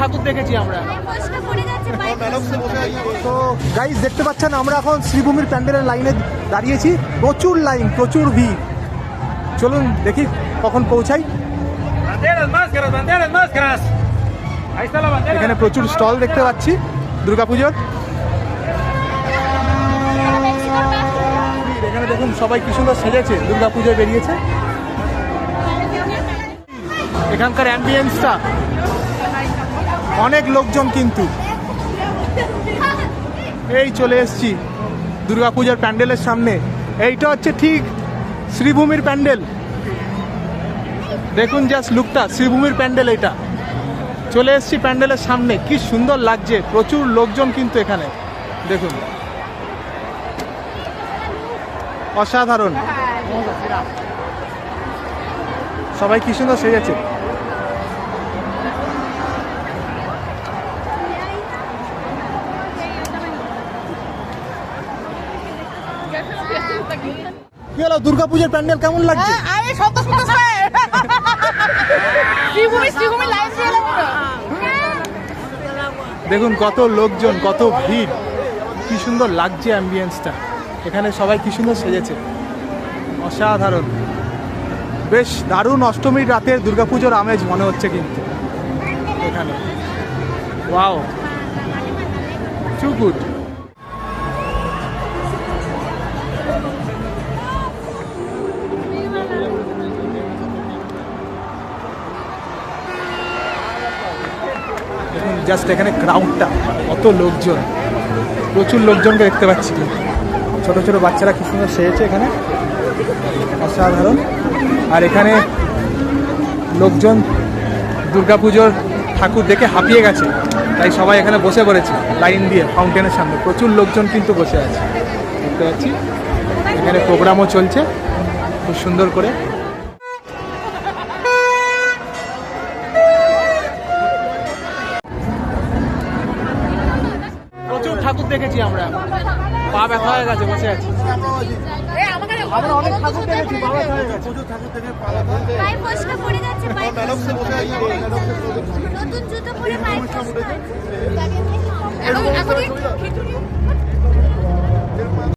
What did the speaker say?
ঠাকুর দেখেছি আমরা। তো গাইস দেখতে পাচ্ছেন আমরা এখন শ্রীভূমির প্যান্ডেলের লাইনে দাঁড়িয়েছি। প্রচুর লাইন, প্রচুর ভিড়। চলুন দেখি কখন পৌঁছাই। এখানে প্রচুর স্টল দেখতে পাচ্ছি দুর্গাপুজোর। এখানে দেখুন সবাই কি সুন্দর সেজেছে, দুর্গাপুজোয় বেরিয়েছে। এখানকার অ্যাম্বিয়েন্সটা অনেক লোকজন, কিন্তু এই চলে এসছি দুর্গাপূজার প্যান্ডেলের সামনে। এইটা হচ্ছে ঠিক শ্রীভূমির প্যান্ডেল। দেখুন জাস্ট লুকটা, শ্রীভূমির প্যান্ডেল এটা। চলে এসছি প্যান্ডেলের সামনে, কি সুন্দর লাগছে। প্রচুর লোকজন কিন্তু এখানে দেখুন, অসাধারণ। সবাই কি সুন্দর সেজেছে। কি হলো, দুর্গাপূজার প্যান্ডেল কেমন লাগছে? দেখুন কত লোকজন, কত ভিড়, কি সুন্দর লাগছে অ্যাম্বিয়েন্সটা। এখানে সবাই কি সুন্দর সেজেছে, অসাধারণ। বেশ দারুণ অষ্টমীর রাতের দুর্গাপুজোর আমেজ মনে হচ্ছে কিন্তু এখানে। Wow, too good. দেখুন জাস্ট এখানে ক্রাউডটা, কত লোকজন, প্রচুর লোকজনকে দেখতে পাচ্ছি। ছোট ছোট বাচ্চারা কি সুন্দর সেজেছে এখানে, অসাধারণ। আর এখানে লোকজন দুর্গাপুজোর ঠাকুর দেখে হাঁপিয়ে গেছে, তাই সবাই এখানে বসে পড়েছে লাইন দিয়ে ফাউন্টেনের সামনে। প্রচুর লোকজন কিন্তু বসে আছে দেখতে পাচ্ছি। এখানে প্রোগ্রামও চলছে খুব সুন্দর করে। প্রচুর ঠাকুর দেখেছি আমরা, পা ব্যথা হয়ে গেছে, বসে আছি। আমরা অনেক ঠাকুর দেখেছি, পা ব্যথা হয়ে গেছে। প্রচুর ঠাকুর দেখে পায়ে ফসকা পড়ে যাচ্ছে, পায়ে ফসকা পড়ে যাচ্ছে। নতুন জুতো পরে পায়ে ফসকা।